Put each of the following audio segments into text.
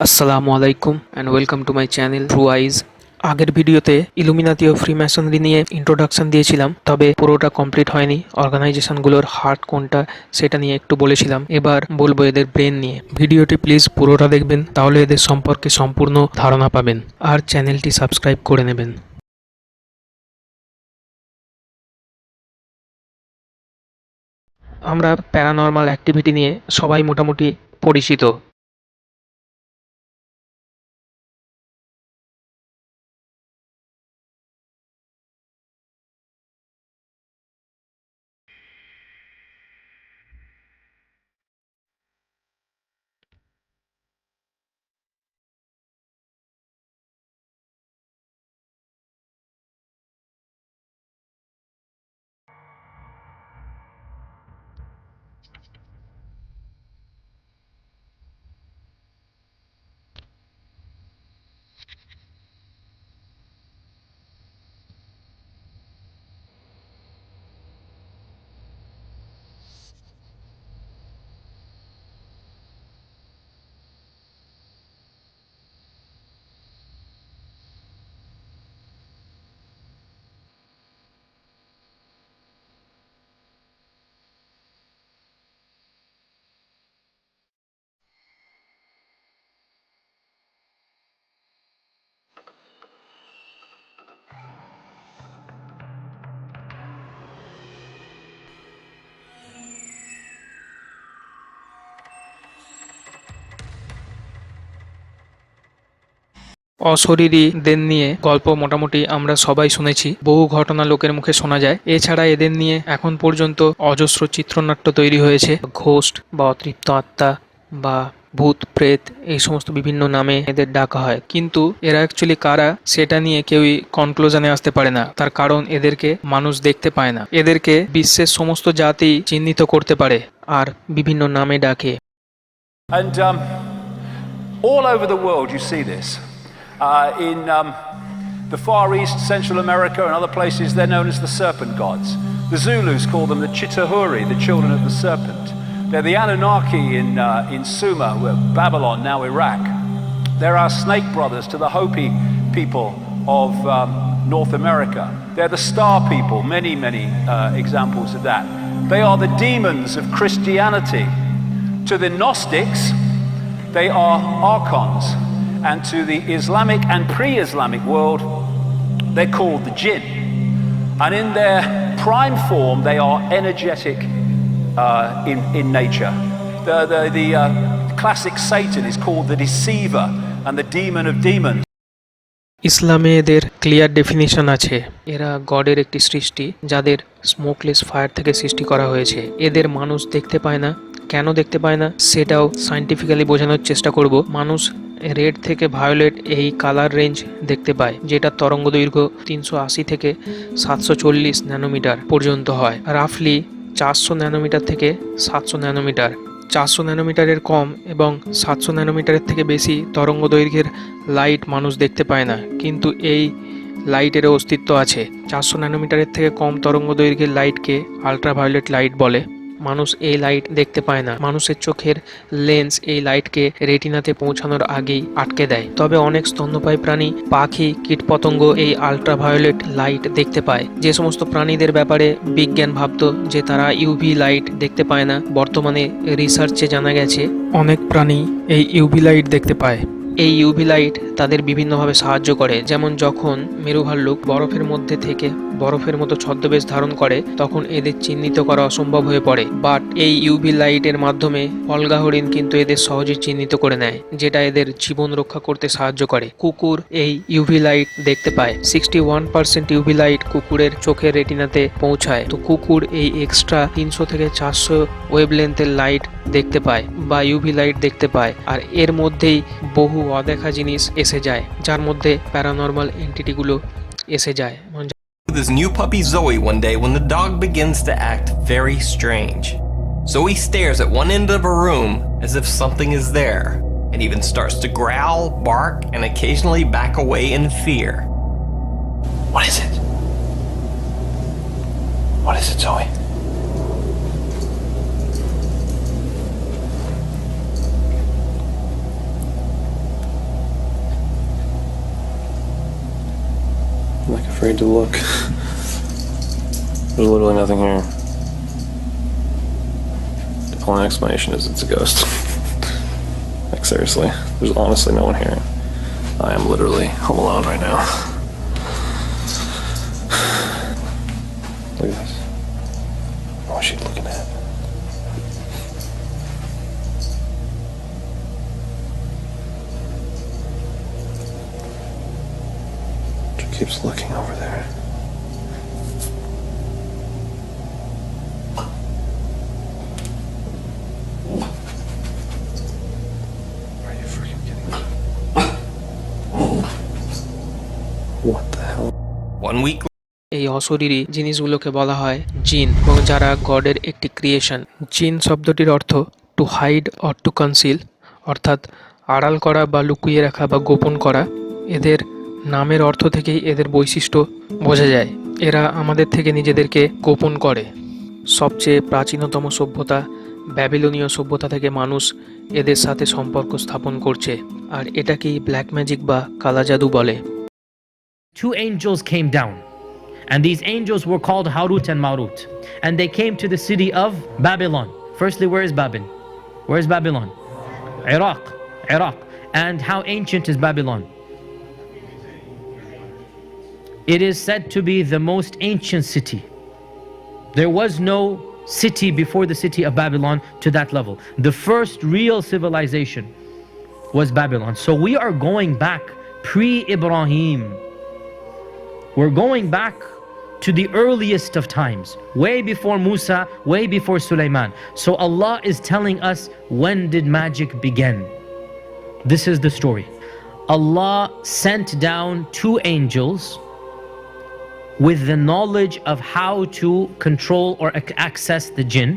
আসসালামু আলাইকুম and welcome to my channel true eyes. আগের ভিডিওতে ইলুমিনাতি ও ফ্রিম্যাসনরি নিয়ে ইন্ট্রোডাকশন দিয়েছিলাম, তবে পুরোটা কমপ্লিট হয়নি। অর্গানাইজেশনগুলোর হার্ট কোনটা সেটা নিয়ে একটু বলেছিলাম, এবার বলবো এদের ব্রেন নিয়ে। ভিডিওটি প্লিজ পুরোটা দেখবেন, তাহলে এদের সম্পর্কে সম্পূর্ণ ধারণা পাবেন। আর চ্যানেলটি সাবস্ক্রাইব করে নেবেন। আমরা প্যারানর্মাল অ্যাক্টিভিটি নিয়ে সবাই মোটামুটি পরিচিত। অশরীরীদের নিয়ে গল্প মোটামুটি আমরা সবাই শুনেছি, বহু ঘটনা লোকের মুখে শোনা যায়। এছাড়া এদের নিয়ে এখন পর্যন্ত অজস্র চিত্রনাট্য তৈরি হয়েছে। ঘোস্ট বা অতৃপ্ত আত্মা বা ভূত প্রেত, এই সমস্ত বিভিন্ন নামে এদের ডাকা হয়। কিন্তু এরা অ্যাকচুয়ালি কারা সেটা নিয়ে কেউই কনক্লুশনে আসতে পারে না। তার কারণ এদেরকে মানুষ দেখতে পায় না। এদেরকে বিশ্বের সমস্ত জাতি চিহ্নিত করতে পারে আর বিভিন্ন নামে ডাকে। And all over the world you see this. In the Far East, Central America and other places, they're known as the serpent gods. The Zulus call them the Chitahuri, the children of the serpent. They're the Anunnaki in Sumer, Babylon, now Iraq. They're our snake brothers to the Hopi people of North America. They're the star people, many examples of that. They are the demons of Christianity. To the Gnostics, they are archons. And to the Islamic and pre-Islamic world, they're called the jinn. And in their prime form, they are energetic in nature. The classic Satan is called the deceiver and the demon of demons. ইসলামে এদের clear definition আছে। এরা গডের একটি সৃষ্টি, যাদের smokeless fire থেকে সৃষ্টি করা হয়েছে। এদের মানুষ দেখতে পায় না। কেন দেখতে পায় না সেটাও সায়েন্টিফিক্যালি বোঝানোর চেষ্টা করব। মানুষ রেড থেকে ভায়োলেট এই কালার রেঞ্জ দেখতে পায়, যেটা তরঙ্গ দৈর্ঘ্য 380 থেকে 740 ন্যানোমিটার পর্যন্ত হয়। রাফলি 400 ন্যানোমিটার থেকে 700 ন্যানোমিটার। 400 ন্যানোমিটারের কম এবং 700 ন্যানোমিটারের থেকে বেশি তরঙ্গ দৈর্ঘ্যের লাইট মানুষ দেখতে পায় না, কিন্তু এই লাইটেরও অস্তিত্ব আছে। 400 ন্যানোমিটারের থেকে কম তরঙ্গ দৈর্ঘ্যের লাইটকে আল্ট্রাভায়োলেট লাইট বলে। মানুষ এই লাইট দেখতে পায় না। মানুষের চোখের লেন্স এই লাইটকে রেটিনাতে পৌঁছানোর আগেই আটকে দেয়। তবে অনেক স্তন্যপায়ী প্রাণী, পাখি, কীটপতঙ্গ এই আল্ট্রাভায়োলেট লাইট দেখতে পায়। যে সমস্ত প্রাণীদের ব্যাপারে বিজ্ঞান ভাবত যে তারা ইউভি লাইট দেখতে পায় না, বর্তমানে রিসার্চে জানা গেছে অনেক প্রাণী এই ইউভি লাইট দেখতে পায়। এই ইউভি লাইট তাদের বিভিন্নভাবে সাহায্য করে। যেমন যখন মেরু ভাল্লুক বরফের মধ্যে থেকে বরফের মতো ছদ্মবেশ ধারণ করে, তখন এদের চিহ্নিত করা অসম্ভব হয়ে পড়ে। বাট এই ইউভি লাইটের মাধ্যমে অলগা হরিণ কিন্তু এদের সহজেই চিহ্নিত করে নেয়, যেটা এদের জীবন রক্ষা করতে সাহায্য করে। কুকুর এই ইউভি লাইট দেখতে পায়। 61% ইউভি লাইট কুকুরের চোখের রেটিনাতে পৌঁছায়। তো কুকুর এই এক্সট্রা 300 থেকে 400 ওয়েভলেন্থের লাইট দেখতে পায় বা ইউভি লাইট দেখতে পায়। আর এর মধ্যেই বহু অদেখা জিনিস এসে যায়, যার মধ্যে প্যারানর্মাল এন্টিটিগুলো এসে যায়। This new puppy Zoe one day when the dog begins to act very strange. Zoe stares at one end of a room as if something is there, and even starts to growl, bark, and occasionally back away in fear. What is it? What is it, Zoe? I'm like afraid to look. There's literally nothing here. The only explanation is it's a ghost. Like seriously, there's honestly no one here. I am literally home alone right now. Look at this. What is she looking at? She keeps looking over there. Are you freaking kidding me? What the hell? 1 week এই অশরীরী জিনিসগুলোকে বলা হয় জিন এবং যারা গডের একটি creation. জিন শব্দটির অর্থ to hide or to conceal, অর্থাৎ আড়াল করা বা লুকিয়ে রাখা বা গোপন করা। এদের নামের অর্থ থেকেই এদের বৈশিষ্ট্য বোঝা যায়। এরা আমাদের থেকে নিজেদেরকে গোপন করে। সবচেয়ে প্রাচীনতম সভ্যতা ব্যাবিলনীয় সভ্যতা থেকে মানুষ এদের সাথে সম্পর্ক স্থাপন করছে, আর এটাকেই ব্ল্যাক ম্যাজিক বা কালা জাদু বলে। Two angels came down, and these angels were called Harut and Marut, and they came to the city of Babylon. Firstly, where is Babel? Where is Babylon? Iraq. And how ancient is Babylon? It is said to be the most ancient city. There was no city before the city of Babylon to that level. The first real civilization was Babylon. So we are going back pre-Ibrahim. We're going back to the earliest of times, way before Musa, way before Sulaiman. So Allah is telling us, when did magic begin? This is the story. Allah sent down two angels with the knowledge of how to control or access the jinn,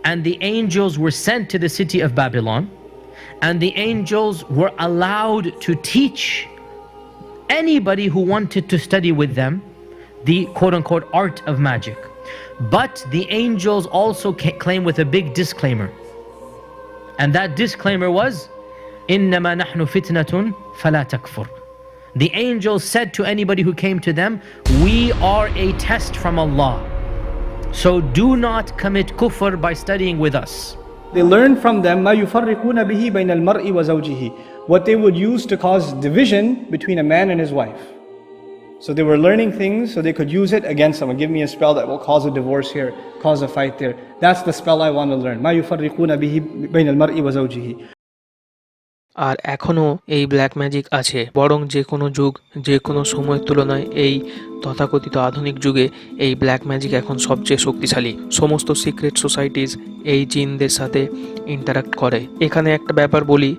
and the angels were sent to the city of Babylon, and the angels were allowed to teach anybody who wanted to study with them the quote-unquote art of magic. But the angels also claim with a big disclaimer, and that disclaimer was إِنَّمَا نَحْنُ فِتْنَةٌ فَلَا تَكْفُرْ. The angels said to anybody who came to them, we are a test from Allah, so do not commit kufr by studying with us. They learned from them ما يفرقون به بين المرء وزوجه, what they would use to cause division between a man and his wife. So they were learning things so they could use it against someone. Give me a spell that will cause a divorce here, cause a fight there. That's the spell I want to learn. ما يفرقون به بين المرء وزوجه. আর এখনও এই black magic আছে, বরং যে কোনো যুগ যে কোনো সময়ের তুলনায় এই তথাকথিত আধুনিক যুগে এই ব্ল্যাক ম্যাজিক এখন সবচেয়ে শক্তিশালী। সমস্ত সিক্রেট সোসাইটিজ এই জিনদের সাথে ইন্টারাক্ট করে। এখানে একটা ব্যাপার বলি,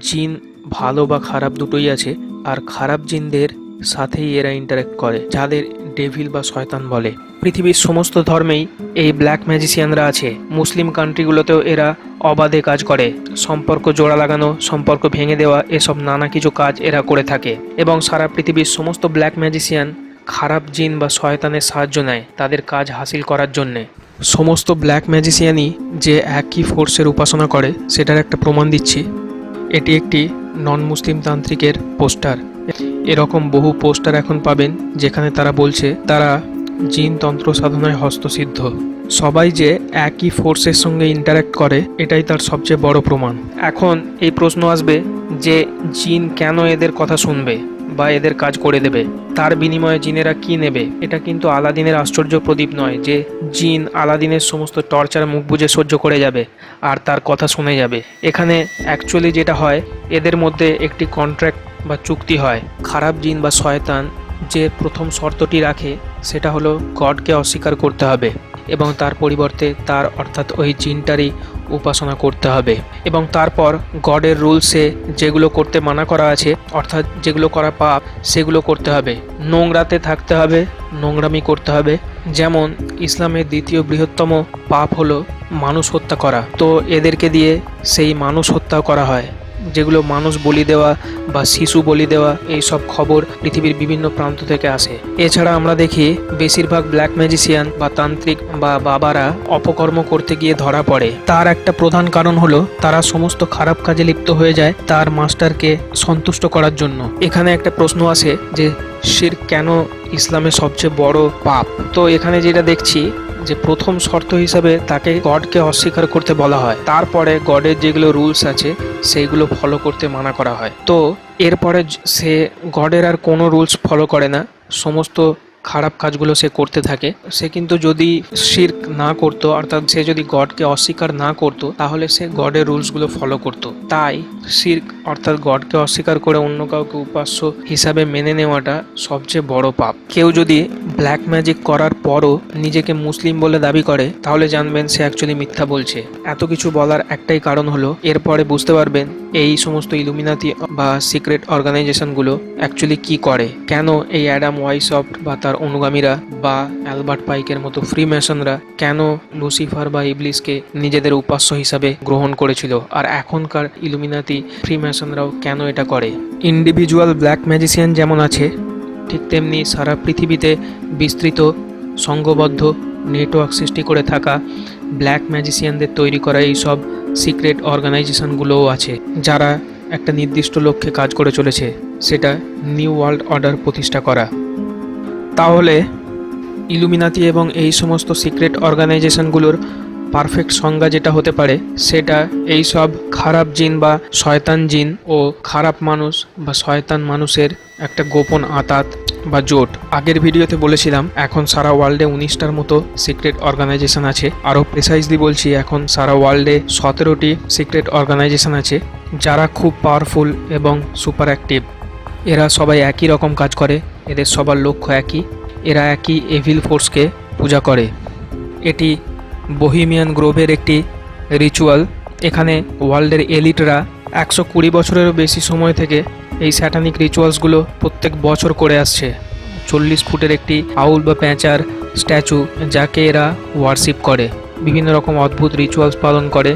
জিন ভালো বা খারাপ দুটোই আছে, আর খারাপ জিনদের সাথেই এরা ইন্টারাক্ট করে, যাদের ডেভিল বা শয়তান বলে। পৃথিবীর সমস্ত ধর্মেই এই ব্ল্যাক ম্যাজিশিয়ানরা আছে। মুসলিম কান্ট্রিগুলোতেও এরা অবাধে কাজ করে, সম্পর্ক জোড়া লাগানো, সম্পর্ক ভেঙে দেওয়া, এসব নানা কিছু কাজ এরা করে থাকে। এবং সারা পৃথিবীর সমস্ত ব্ল্যাক ম্যাজিশিয়ান খারাপ জিন বা শয়তানের সাহায্য নেয় তাদের কাজ হাসিল করার জন্যে। সমস্ত ব্ল্যাক ম্যাজিশিয়ানই যে একই ফোর্সের উপাসনা করে সেটার একটা প্রমাণ দিচ্ছি। এটি একটি নন মুসলিম তান্ত্রিকের পোস্টার। এরকম বহু পোস্টার এখন পাবেন যেখানে তারা বলছে তারা জিন তন্ত্র সাধনায় হস্তসিদ্ধ। সবাই যে একই ফোর্সের সঙ্গে ইন্টারাক্ট করে এটাই তার সবচেয়ে বড় প্রমাণ। এখন এই প্রশ্ন আসবে যে জিন কেন এদের কথা শুনবে বা এদের কাজ করে দেবে, তার বিনিময়ে জিনেরা কি নেবে? এটা কিন্তু আলাদিনের আশ্চর্য প্রদীপ নয় যে জিন আলাদিনের সমস্ত টর্চার মুখ বুজে সহ্য করে যাবে আর তার কথা শুনে যাবে। এখানে অ্যাকচুয়ালি যেটা হয়, এদের মধ্যে একটি কন্ট্রাক্ট বা চুক্তি হয়। খারাপ জিন বা শয়তান যে প্রথম শর্তটি রাখে সেটা হলো গডকে অস্বীকার করতে হবে এবং তার পরিবর্তে তার অর্থাৎ ওই জিনটারই উপাসনা করতে হবে। এবং তারপর গডের রুলসে যেগুলো করতে মানা করা আছে, অর্থাৎ যেগুলো করা পাপ, সেগুলো করতে হবে। নোংরাতে থাকতে হবে, নোংরামি করতে হবে। যেমন ইসলামের দ্বিতীয় বৃহত্তম পাপ হলো মানুষ হত্যা করা, তো এদেরকে দিয়ে সেই মানুষ হত্যা করা হয়। যেগুলো মানুষ বলি দেওয়া বা শিশু বলি দেওয়া এই সব খবর পৃথিবীর বিভিন্ন প্রান্ত থেকে আসে। এছাড়া আমরা দেখি বেশিরভাগ ব্ল্যাক ম্যাজিশিয়ান বা তান্ত্রিক বা বাবারা অপকর্ম করতে গিয়ে ধরা পড়ে। তার একটা প্রধান কারণ হলো তারা সমস্ত খারাপ কাজে লিপ্ত হয়ে যায় তার মাস্টারকে সন্তুষ্ট করার জন্য। এখানে একটা প্রশ্ন আসে যে শিরক কেন ইসলামের সবচেয়ে বড় পাপ? তো এখানে যেটা দেখছি যে প্রথম শর্ত হিসাবে তাকে গডকে অস্বীকার করতে বলা হয়, তারপরে গডের যেগুলো রুলস আছে সেইগুলো ফলো করতে মানা করা হয়। তো এরপরে সে গডের আর কোনো রুলস ফলো করে না, সমস্ত খারাপ কাজগুলো সে করতে থাকে। সে কিন্তু যদি শিরক না করতো, অর্থাৎ সে যদি গডকে অস্বীকার না করতো, তাহলে সে গডের রুলসগুলো ফলো করতো। তাই শিরক অর্থাৎ গডকে অস্বীকার করে অন্য কাউকে উপাস্য হিসাবে মেনে নেওয়াটা সবচেয়ে বড় পাপ। কেউ যদি ব্ল্যাক ম্যাজিক করার পরও নিজেকে মুসলিম বলে দাবি করে, তাহলে জানবেন সে অ্যাকচুয়ালি মিথ্যা বলছে। এত কিছু বলার একটাই কারণ হলো এরপরে বুঝতে পারবেন এই সমস্ত ইলুমিনাতি বা সিক্রেট অর্গানাইজেশনগুলো অ্যাকচুয়ালি কি করে, কেন এই অ্যাডাম ওয়াইসফট বা তার অনুগামীরা বা অ্যালবার্ট পাইকের মতো ফ্রিমেসনরা কেন লুসিফার বা ইবলিসকে নিজেদের উপাস্য হিসাবে গ্রহণ করেছিল, আর এখনকার ইলুমিনাতি ফ্রিমেসনরাও কেন এটা করে। ইন্ডিভিজুয়াল ব্ল্যাক ম্যাজিশিয়ান যেমন আছে, ঠিক তেমনি সারা পৃথিবীতে বিস্তৃত সংঘবদ্ধ নেটওয়ার্ক সৃষ্টি করে থাকা ব্ল্যাক ম্যাজিশিয়ানদের তৈরি করা এই সব সিক্রেট অর্গানাইজেশনগুলোও আছে, যারা একটা নির্দিষ্ট লক্ষ্যে কাজ করে চলেছে, সেটা নিউ ওয়ার্ল্ড অর্ডার প্রতিষ্ঠা করা। তাহলে ইলুমিনাতি এবং এই সমস্ত সিক্রেট অর্গানাইজেশনগুলোর পারফেক্ট সংজ্ঞা যেটা হতে পারে, সেটা এই সব খারাপ জিন বা শয়তান জিন ও খারাপ মানুষ বা শয়তান মানুষের একটা গোপন আঁতাত বা জোট। আগের ভিডিওতে বলেছিলাম এখন সারা ওয়ার্ল্ডে 19টার মতো সিক্রেট অর্গানাইজেশন আছে। আরও প্রিসাইজলি বলছি, এখন সারা ওয়ার্ল্ডে 17টি সিক্রেট অর্গানাইজেশন আছে, যারা খুব পাওয়ারফুল এবং সুপার অ্যাক্টিভ। এরা সবাই একই রকম কাজ করে, এদের সবার লক্ষ্য একই, এরা একই এভিল ফোর্সকে পূজা করে। এটি বোহেমিয়ান গ্রোভের একটি রিচুয়াল। এখানে ওয়ার্ল্ডের এলিটরা 120 বছরেরও বেশি সময় থেকে এই স্যাটানিক রিচুয়ালসগুলো প্রত্যেক বছর করে আসছে। 40 ফুটের একটি আউল বা প্যাঁচার স্ট্যাচু, যাকে এরা ওয়ার্শিপ করে, বিভিন্ন রকম অদ্ভুত রিচুয়ালস পালন করে।